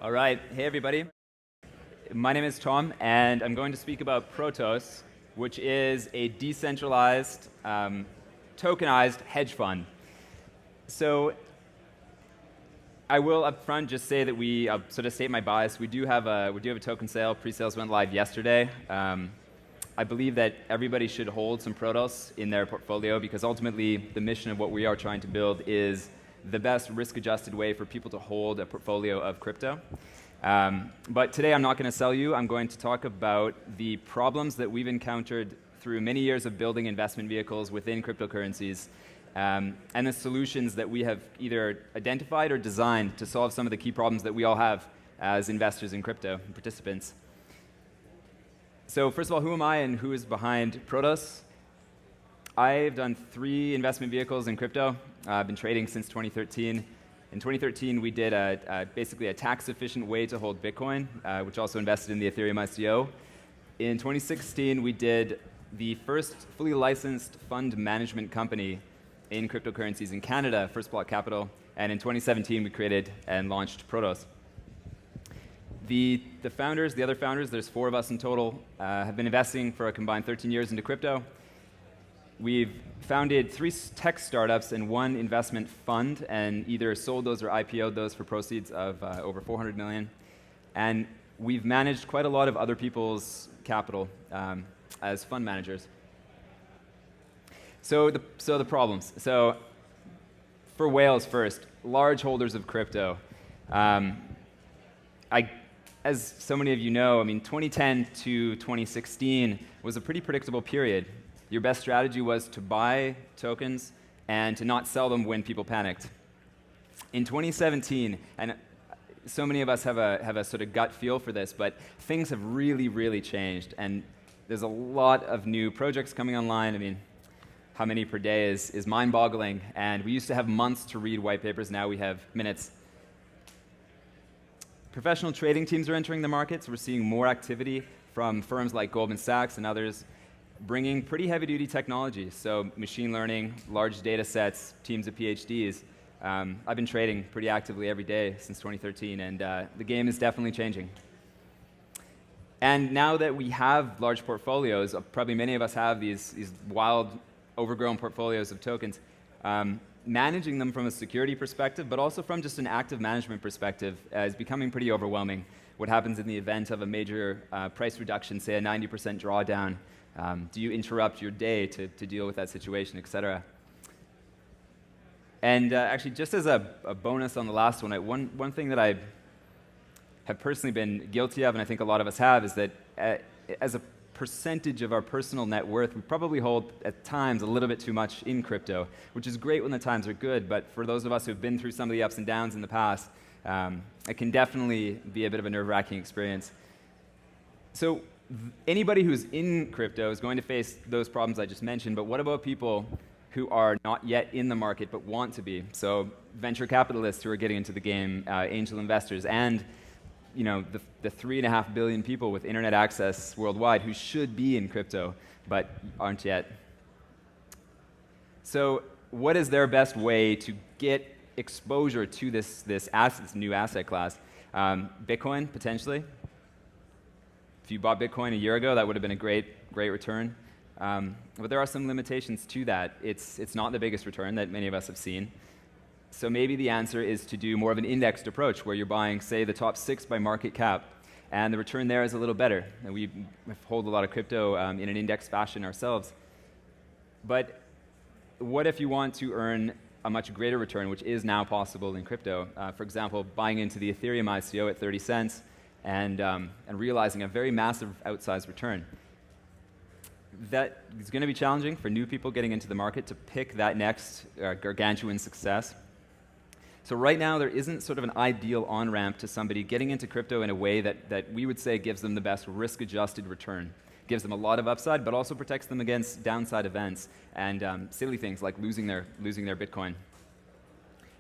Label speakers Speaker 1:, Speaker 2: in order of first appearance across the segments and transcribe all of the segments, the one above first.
Speaker 1: All right. Hey, everybody. My name is Tom, and I'm going to speak about Protos, which is a decentralized, tokenized hedge fund. So I will up front just say that I'll sort of state my bias. We do have a token sale. Pre-sales went live yesterday. I believe that everybody should hold some Protos in their portfolio because ultimately the mission of what we are trying to build is the best risk-adjusted way for people to hold a portfolio of crypto. But today I'm not going to sell you. I'm going to talk about the problems that we've encountered through many years of building investment vehicles within cryptocurrencies, and the solutions that we have either identified or designed to solve some of the key problems that we all have as investors in crypto and participants. So first of all, who am I and who is behind Protos? I've done 3 investment vehicles in crypto. I've been trading since 2013. In 2013, we did basically a tax-efficient way to hold Bitcoin, which also invested in the Ethereum ICO. In 2016, we did the first fully licensed fund management company in cryptocurrencies in Canada, First Block Capital. And in 2017, we created and launched Protos. The other founders, there's 4 of us in total, have been investing for a combined 13 years into crypto. We've founded 3 tech startups and 1 investment fund, and either sold those or IPO'd those for proceeds of over $400 million. And we've managed quite a lot of other people's capital as fund managers. So the problems. So for whales first, large holders of crypto. As so many of you know, 2010 to 2016 was a pretty predictable period. Your best strategy was to buy tokens and to not sell them when people panicked. In 2017, and so many of us have a sort of gut feel for this, but things have really, really changed, and there's a lot of new projects coming online. How many per day is mind-boggling, and we used to have months to read white papers, now we have minutes. Professional trading teams are entering the market, so we're seeing more activity from firms like Goldman Sachs and others, bringing pretty heavy-duty technology, so machine learning, large data sets, teams of PhDs. I've been trading pretty actively every day since 2013, and the game is definitely changing. And now that we have large portfolios, probably many of us have these wild, overgrown portfolios of tokens, managing them from a security perspective, but also from just an active management perspective, is becoming pretty overwhelming. What happens in the event of a major price reduction, say a 90% drawdown? Do you interrupt your day to deal with that situation, et cetera? And actually, just as a bonus on the last one thing that I have personally been guilty of, and I think a lot of us have, is that as a percentage of our personal net worth, we probably hold, at times, a little bit too much in crypto, which is great when the times are good, but for those of us who have been through some of the ups and downs in the past, it can definitely be a bit of a nerve-wracking experience. So anybody who's in crypto is going to face those problems I just mentioned, but what about people who are not yet in the market but want to be? So venture capitalists who are getting into the game, angel investors, and the 3.5 billion people with internet access worldwide who should be in crypto but aren't yet. So what is their best way to get exposure to this new asset class? Bitcoin, potentially. If you bought Bitcoin a year ago, that would have been a great return. But there are some limitations to that. It's not the biggest return that many of us have seen. So maybe the answer is to do more of an indexed approach where you're buying, say, the top 6 by market cap, and the return there is a little better. And we hold a lot of crypto in an index fashion ourselves. But what if you want to earn a much greater return, which is now possible in crypto? For example, buying into the Ethereum ICO at 30 cents and realizing a very massive outsized return. That is going to be challenging for new people getting into the market to pick that next gargantuan success. So right now, there isn't sort of an ideal on-ramp to somebody getting into crypto in a way that we would say gives them the best risk-adjusted return. Gives them a lot of upside, but also protects them against downside events and silly things like losing their Bitcoin,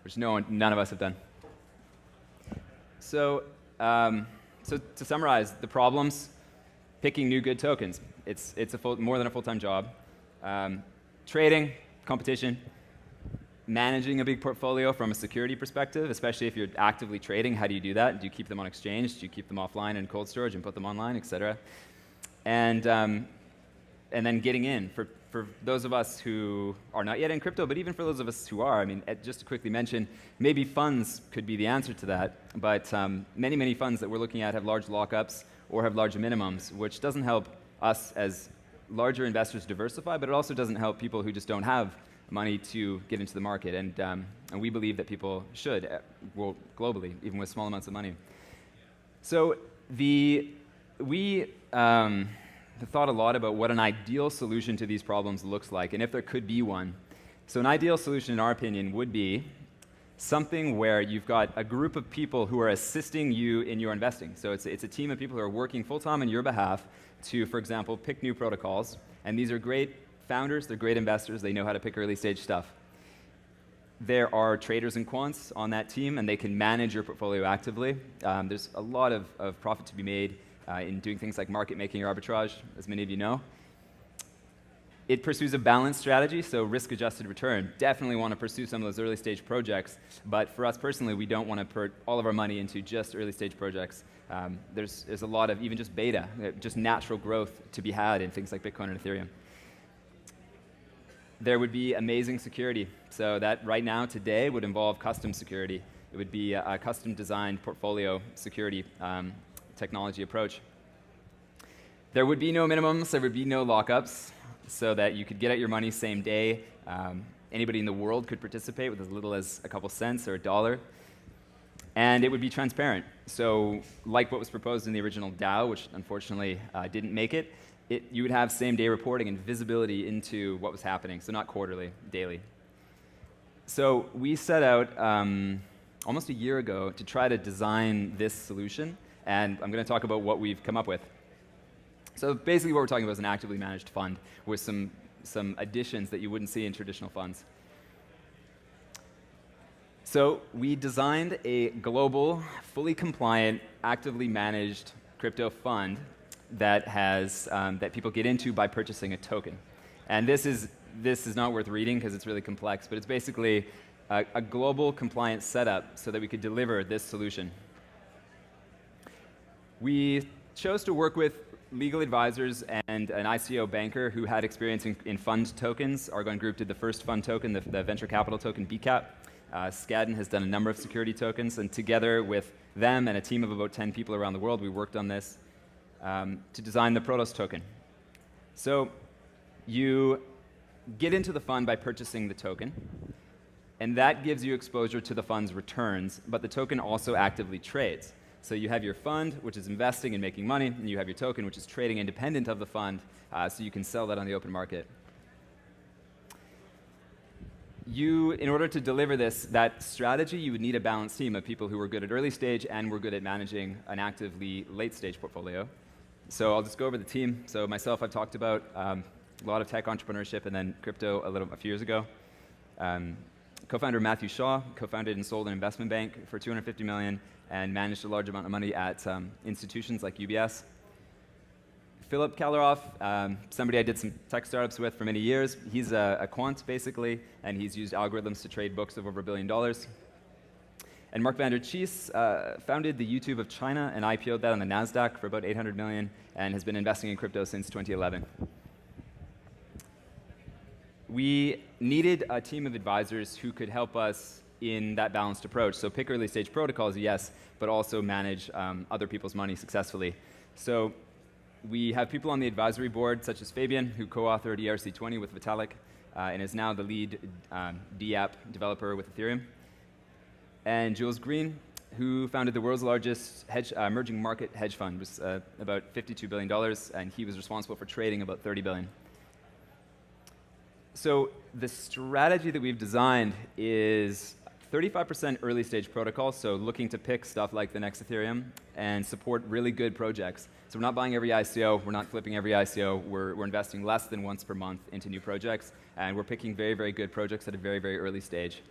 Speaker 1: which none of us have done. So to summarize, the problems: picking new good tokens. It's more than a full-time job. Trading, competition. managing a big portfolio from a security perspective, especially if you're actively trading. How do you do that? Do you keep them on exchange? Do you keep them offline in cold storage and put them online, etc.? And then getting in for those of us who are not yet in crypto, but even for those of us who are. I mean, just to quickly mention, maybe funds could be the answer to that, but many funds that we're looking at have large lockups or have large minimums, which doesn't help us as larger investors diversify, but it also doesn't help people who just don't have money to get into the market. And we believe that people should, well, globally, even with small amounts of money. So we thought a lot about what an ideal solution to these problems looks like, and if there could be one. So an ideal solution, in our opinion, would be something where you've got a group of people who are assisting you in your investing. So it's a team of people who are working full-time on your behalf to, for example, pick new protocols. And these are great founders, they're great investors, they know how to pick early-stage stuff. There are traders and quants on that team, and they can manage your portfolio actively. There's a lot of profit to be made in doing things like market making or arbitrage, as many of you know. It pursues a balanced strategy, so risk-adjusted return. Definitely want to pursue some of those early-stage projects, but for us personally, we don't want to put all of our money into just early-stage projects. There's a lot of even just beta, just natural growth to be had in things like Bitcoin and Ethereum. There would be amazing security. So that right now, today, would involve custom security. It would be a custom-designed portfolio security technology approach. There would be no minimums, there would be no lockups, so that you could get out your money same day. Anybody in the world could participate with as little as a couple cents or $1. And it would be transparent. So like what was proposed in the original DAO, which unfortunately didn't make it, you would have same-day reporting and visibility into what was happening, so not quarterly, daily. So we set out almost a year ago to try to design this solution, and I'm going to talk about what we've come up with. So basically what we're talking about is an actively managed fund with some additions that you wouldn't see in traditional funds. So we designed a global, fully compliant, actively managed crypto fund that has that people get into by purchasing a token. And this is not worth reading because it's really complex, but it's basically a global compliant setup so that we could deliver this solution. We chose to work with legal advisors and an ICO banker who had experience in fund tokens. Argonne Group did the first fund token, the venture capital token, BCAP. Skadden has done a number of security tokens, and together with them and a team of about 10 people around the world, we worked on this to design the Protos token. So you get into the fund by purchasing the token, and that gives you exposure to the fund's returns, but the token also actively trades. So you have your fund, which is investing and making money, and you have your token, which is trading independent of the fund, so you can sell that on the open market. In order to deliver that strategy, you would need a balanced team of people who were good at early stage and were good at managing an actively late stage portfolio. So I'll just go over the team. So myself, I've talked about a lot of tech entrepreneurship and then crypto a few years ago. Co-founder Matthew Shaw co-founded and sold an investment bank for $250 million and managed a large amount of money at institutions like UBS. Philip Kaleroff, somebody I did some tech startups with for many years. He's a quant, basically, and he's used algorithms to trade books of over $1 billion. And Mark van der Chies founded the YouTube of China and IPO'd that on the NASDAQ for about $800 million and has been investing in crypto since 2011. We needed a team of advisors who could help us in that balanced approach. So pick early stage protocols, yes, but also manage other people's money successfully. So we have people on the advisory board, such as Fabian, who co-authored ERC20 with Vitalik and is now the lead DApp developer with Ethereum. And Jules Green, who founded the world's largest emerging market hedge fund, it was about $52 billion, and he was responsible for trading about $30 billion. So the strategy that we've designed is 35% early stage protocols, so looking to pick stuff like the next Ethereum and support really good projects. So we're not buying every ICO, we're not flipping every ICO, we're investing less than once per month into new projects, and we're picking very, very good projects at a very, very early stage.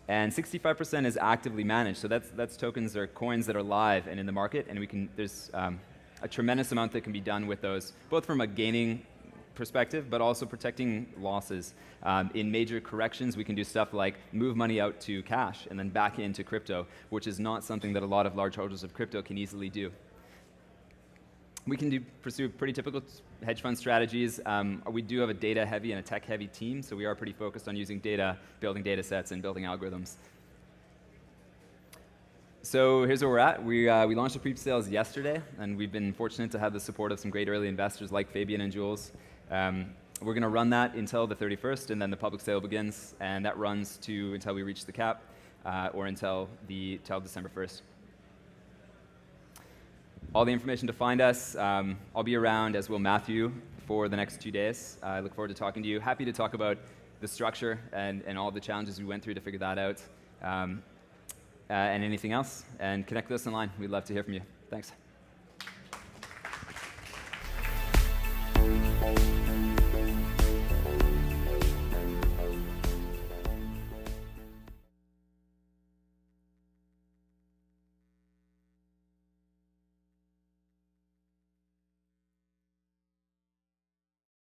Speaker 1: And 65% is actively managed, so that's tokens or coins that are live and in the market, and there's a tremendous amount that can be done with those, both from a gaining perspective, but also protecting losses. In major corrections, we can do stuff like move money out to cash and then back into crypto, which is not something that a lot of large holders of crypto can easily do. We can pursue pretty typical hedge fund strategies. We do have a data-heavy and a tech-heavy team, so we are pretty focused on using data, building data sets, and building algorithms. So here's where we're at. We launched the pre-sales yesterday, and we've been fortunate to have the support of some great early investors like Fabian and Jules. We're going to run that until the 31st, and then the public sale begins, and that runs until we reach the cap, or until December 1st. All the information to find us. I'll be around, as will Matthew, for the next 2 days. I look forward to talking to you. Happy to talk about the structure and all the challenges we went through to figure that out, and anything else. And connect with us online. We'd love to hear from you. Thanks.